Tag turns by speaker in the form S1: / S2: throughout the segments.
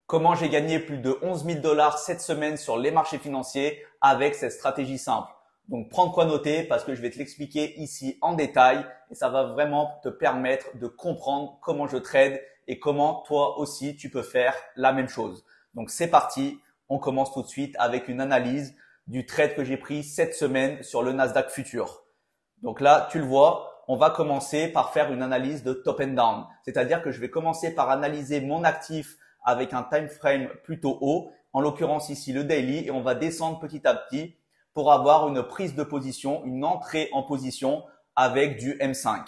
S1: Comment j'ai gagné plus de 11 000 $ cette semaine sur les marchés financiers avec cette stratégie simple. Donc, prends de quoi noter parce que je vais te l'expliquer ici en détail et ça va vraiment te permettre de comprendre comment je trade et comment toi aussi tu peux faire la même chose. Donc, c'est parti. On commence tout de suite avec une analyse du trade que j'ai pris cette semaine sur le Nasdaq Futur. Donc là, tu le vois, on va commencer par faire une analyse de top and down. C'est-à-dire que je vais commencer par analyser mon actif avec un time frame plutôt haut, en l'occurrence ici le daily, et on va descendre petit à petit pour avoir une prise de position, une entrée en position avec du M5.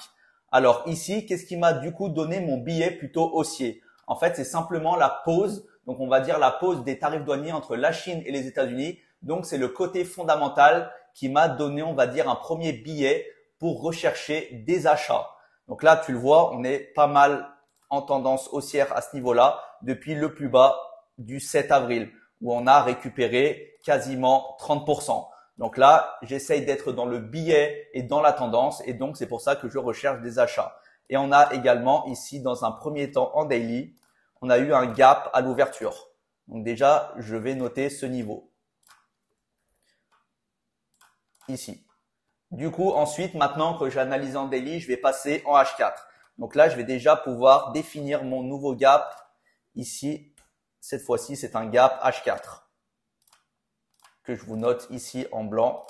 S1: Alors ici, qu'est-ce qui m'a du coup donné mon billet plutôt haussier? En fait, c'est simplement la pause, donc on va dire la pause des tarifs douaniers entre la Chine et les États-Unis. Donc c'est le côté fondamental qui m'a donné, on va dire, un premier billet pour rechercher des achats. Donc là, tu le vois, on est pas mal en tendance haussière à ce niveau-là depuis le plus bas du 7 avril où on a récupéré quasiment 30%. Donc là, j'essaye d'être dans le billet et dans la tendance et donc c'est pour ça que je recherche des achats. Et on a également ici, dans un premier temps en daily, on a eu un gap à l'ouverture. Donc déjà, je vais noter ce niveau. Ici. Du coup, ensuite, maintenant que j'ai analysé en daily, je vais passer en H4. Donc là, je vais déjà pouvoir définir mon nouveau gap. Ici, cette fois-ci, c'est un gap H4 que je vous note ici en blanc.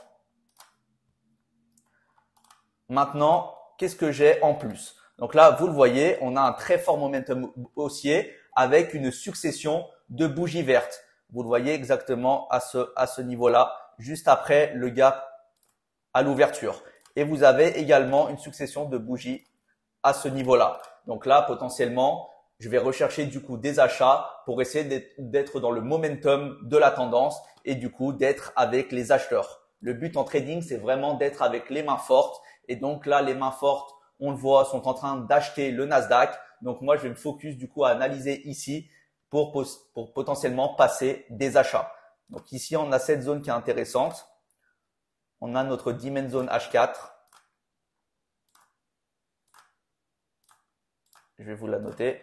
S1: Maintenant, qu'est-ce que j'ai en plus? Donc là, vous le voyez, on a un très fort momentum haussier avec une succession de bougies vertes. Vous le voyez exactement à ce niveau-là, juste après le gap à l'ouverture. Et vous avez également une succession de bougies à ce niveau-là. Donc là, potentiellement, je vais rechercher du coup des achats pour essayer d'être dans le momentum de la tendance et du coup d'être avec les acheteurs. Le but en trading, c'est vraiment d'être avec les mains fortes. Et donc là, les mains fortes, on le voit, sont en train d'acheter le Nasdaq. Donc moi, je vais me focus du coup à analyser ici pour potentiellement passer des achats. Donc ici, on a cette zone qui est intéressante. On a notre Demand Zone H4. Je vais vous la noter.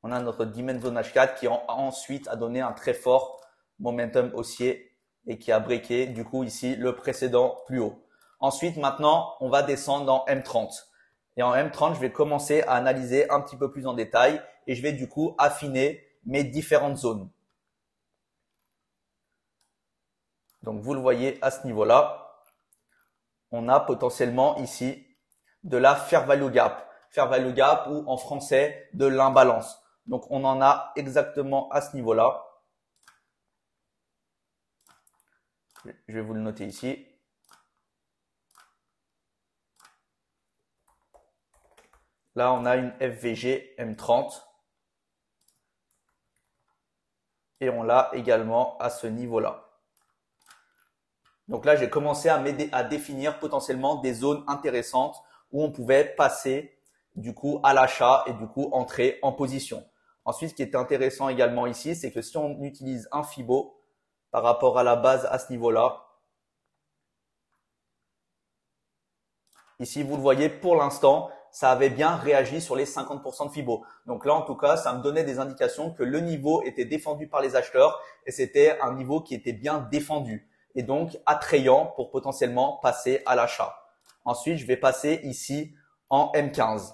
S1: On a notre Demand Zone H4 qui ensuite a donné un très fort momentum haussier et qui a breaké du coup ici le précédent plus haut. Ensuite, maintenant, on va descendre en M30. Et en M30, je vais commencer à analyser un petit peu plus en détail et je vais du coup affiner mes différentes zones. Donc, vous le voyez à ce niveau-là, on a potentiellement ici de la Fair Value Gap. Fair Value Gap ou en français de l'imbalance. Donc, on en a exactement à ce niveau-là. Je vais vous le noter ici. Là, on a une FVG M30. Et on l'a également à ce niveau-là. Donc là, j'ai commencé à définir potentiellement des zones intéressantes où on pouvait passer du coup à l'achat et du coup entrer en position. Ensuite, ce qui est intéressant également ici, c'est que si on utilise un Fibo par rapport à la base à ce niveau-là, ici, vous le voyez, pour l'instant, ça avait bien réagi sur les 50% de Fibo. Donc là, en tout cas, ça me donnait des indications que le niveau était défendu par les acheteurs et c'était un niveau qui était bien défendu et donc attrayant pour potentiellement passer à l'achat. Ensuite, je vais passer ici en M15.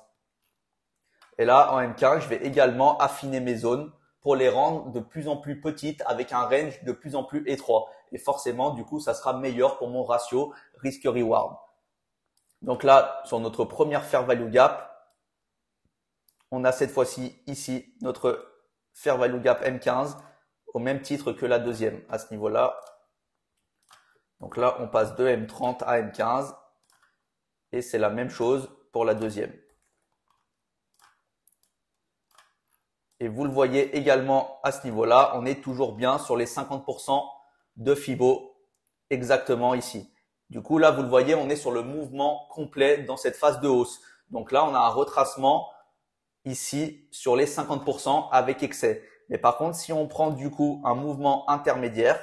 S1: Et là, en M15, je vais également affiner mes zones pour les rendre de plus en plus petites avec un range de plus en plus étroit. Et forcément, du coup, ça sera meilleur pour mon ratio risque-reward. Donc là, sur notre première Fair Value Gap, on a cette fois-ci ici notre Fair Value Gap M15 au même titre que la deuxième à ce niveau-là. Donc là, on passe de M30 à M15 et c'est la même chose pour la deuxième. Et vous le voyez également à ce niveau-là, on est toujours bien sur les 50% de Fibo exactement ici. Du coup, là, vous le voyez, on est sur le mouvement complet dans cette phase de hausse. Donc là, on a un retracement ici sur les 50% avec excès. Mais par contre, si on prend du coup un mouvement intermédiaire,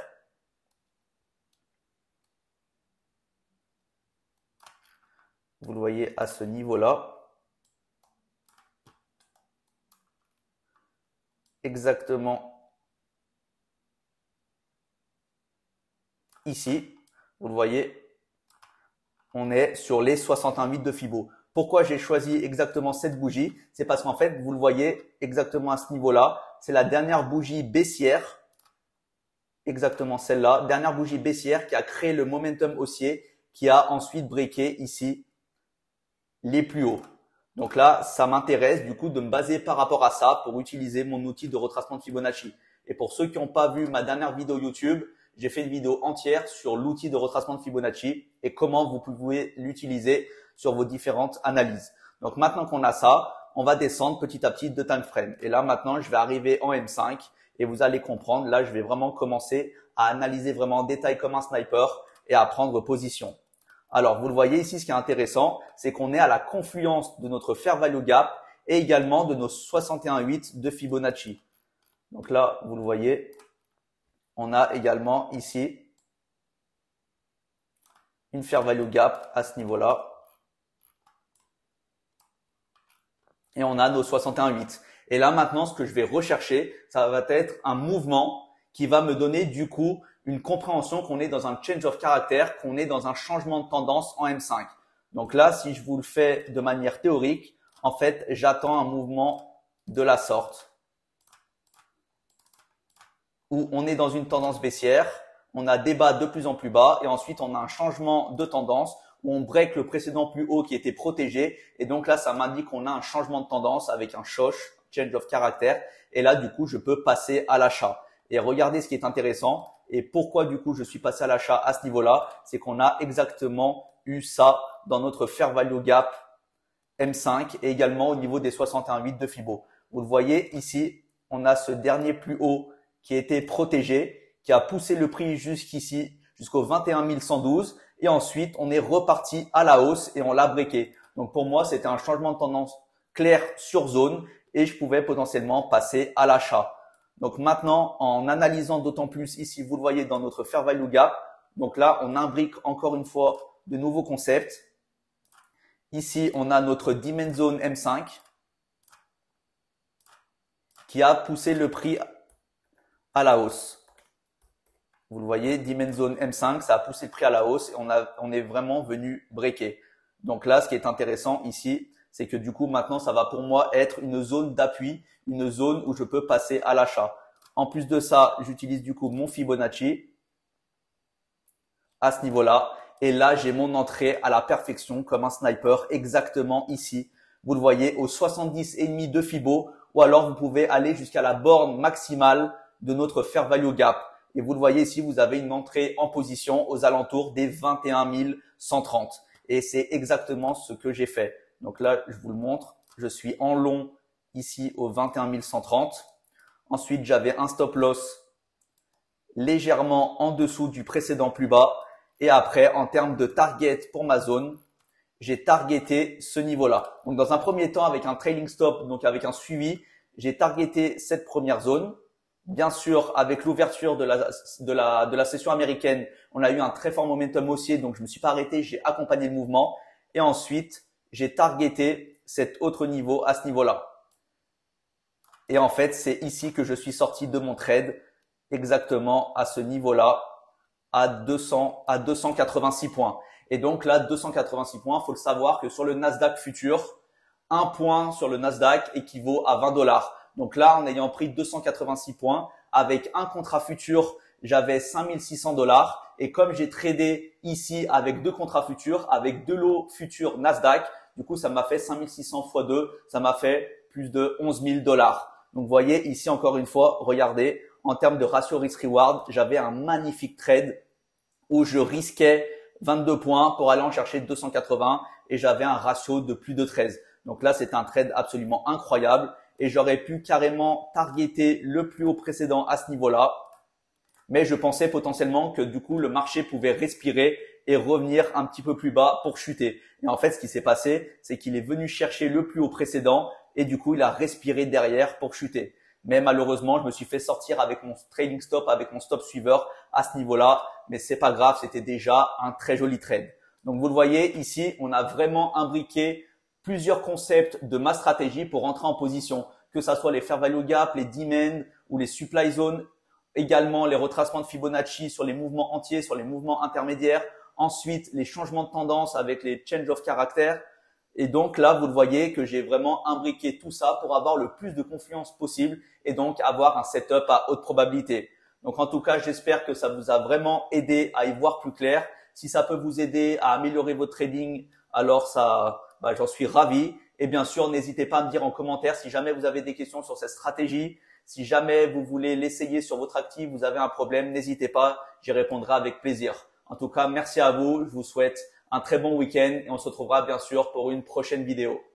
S1: vous le voyez à ce niveau-là, exactement ici. Vous le voyez, on est sur les 61,8 de Fibo. Pourquoi j'ai choisi exactement cette bougie? C'est parce qu'en fait, vous le voyez exactement à ce niveau-là. C'est la dernière bougie baissière, exactement celle-là, dernière bougie baissière qui a créé le momentum haussier, qui a ensuite breaké ici les plus hauts. Donc là, ça m'intéresse du coup de me baser par rapport à ça pour utiliser mon outil de retracement de Fibonacci. Et pour ceux qui n'ont pas vu ma dernière vidéo YouTube, j'ai fait une vidéo entière sur l'outil de retracement de Fibonacci et comment vous pouvez l'utiliser sur vos différentes analyses. Donc maintenant qu'on a ça, on va descendre petit à petit de time frame. Et là maintenant, je vais arriver en M5 et vous allez comprendre. Là, je vais vraiment commencer à analyser vraiment en détail comme un sniper et à prendre position. Alors, vous le voyez ici, ce qui est intéressant, c'est qu'on est à la confluence de notre Fair Value Gap et également de nos 61,8 de Fibonacci. Donc là, vous le voyez, on a également ici une Fair Value Gap à ce niveau-là. Et on a nos 61,8. Et là, maintenant, ce que je vais rechercher, ça va être un mouvement qui va me donner du coup une compréhension qu'on est dans un change of character, qu'on est dans un changement de tendance en M5. Donc là, si je vous le fais de manière théorique, en fait, j'attends un mouvement de la sorte où on est dans une tendance baissière, on a des bas de plus en plus bas et ensuite on a un changement de tendance où on break le précédent plus haut qui était protégé et donc là, ça m'indique qu'on a un changement de tendance avec un change of character et là, du coup, je peux passer à l'achat. Et regardez ce qui est intéressant et pourquoi du coup je suis passé à l'achat à ce niveau-là, c'est qu'on a exactement eu ça dans notre Fair Value Gap M5 et également au niveau des 61,8 de Fibo. Vous le voyez ici, on a ce dernier plus haut qui a été protégé, qui a poussé le prix jusqu'ici, jusqu'au 21 112 et ensuite on est reparti à la hausse et on l'a breaké. Donc pour moi, c'était un changement de tendance clair sur zone et je pouvais potentiellement passer à l'achat. Donc maintenant, en analysant d'autant plus ici, vous le voyez dans notre Fair Value Gap. Donc là, on imbrique encore une fois de nouveaux concepts. Ici, on a notre Demand Zone M5 qui a poussé le prix à la hausse. Vous le voyez, Demand Zone M5, ça a poussé le prix à la hausse et on est vraiment venu breaker. Donc là, ce qui est intéressant ici, c'est que du coup, maintenant, ça va pour moi être une zone d'appui, une zone où je peux passer à l'achat. En plus de ça, j'utilise du coup mon Fibonacci à ce niveau-là. Et là, j'ai mon entrée à la perfection comme un sniper exactement ici. Vous le voyez au 70,5 de Fibo ou alors vous pouvez aller jusqu'à la borne maximale de notre Fair Value Gap. Et vous le voyez ici, vous avez une entrée en position aux alentours des 21 130. Et c'est exactement ce que j'ai fait. Donc là, je vous le montre. Je suis en long ici au 21 130. Ensuite, j'avais un stop loss légèrement en dessous du précédent plus bas. Et après, en termes de target pour ma zone, j'ai targeté ce niveau-là. Donc, dans un premier temps, avec un trailing stop, donc avec un suivi, j'ai targeté cette première zone. Bien sûr, avec l'ouverture de la session américaine, on a eu un très fort momentum haussier, donc je me suis pas arrêté, j'ai accompagné le mouvement. Et ensuite, j'ai targeté cet autre niveau à ce niveau-là. Et en fait, c'est ici que je suis sorti de mon trade, exactement à ce niveau-là, à 286 points. Et donc là, 286 points, faut le savoir que sur le Nasdaq futur, un point sur le Nasdaq équivaut à 20 $. Donc là, en ayant pris 286 points, avec un contrat futur, j'avais 5600 $. Et comme j'ai tradé ici avec deux contrats futurs, avec deux lots futurs Nasdaq, du coup, ça m'a fait 5600 x 2, ça m'a fait plus de 11 000 $. Donc, vous voyez ici, encore une fois, regardez, en termes de ratio risk-reward, j'avais un magnifique trade où je risquais 22 points pour aller en chercher 280 et j'avais un ratio de plus de 13. Donc là, c'est un trade absolument incroyable et j'aurais pu carrément targeter le plus haut précédent à ce niveau-là. Mais je pensais potentiellement que du coup, le marché pouvait respirer et revenir un petit peu plus bas pour chuter. Et en fait, ce qui s'est passé, c'est qu'il est venu chercher le plus haut précédent et du coup, il a respiré derrière pour chuter. Mais malheureusement, je me suis fait sortir avec mon trailing stop, avec mon stop suiveur à ce niveau-là. Mais c'est pas grave, c'était déjà un très joli trade. Donc, vous le voyez ici, on a vraiment imbriqué plusieurs concepts de ma stratégie pour rentrer en position. que ça soit les fair value gap, les demand ou les supply zones, également les retracements de Fibonacci sur les mouvements entiers, sur les mouvements intermédiaires, ensuite les changements de tendance avec les change of character. Et donc là, vous le voyez que j'ai vraiment imbriqué tout ça pour avoir le plus de confiance possible et donc avoir un setup à haute probabilité. Donc en tout cas, j'espère que ça vous a vraiment aidé à y voir plus clair. Si ça peut vous aider à améliorer votre trading, alors j'en suis ravi. Et bien sûr, n'hésitez pas à me dire en commentaire si jamais vous avez des questions sur cette stratégie. Si jamais vous voulez l'essayer sur votre actif, vous avez un problème, n'hésitez pas, j'y répondrai avec plaisir. En tout cas, merci à vous. Je vous souhaite un très bon week-end et on se retrouvera bien sûr pour une prochaine vidéo.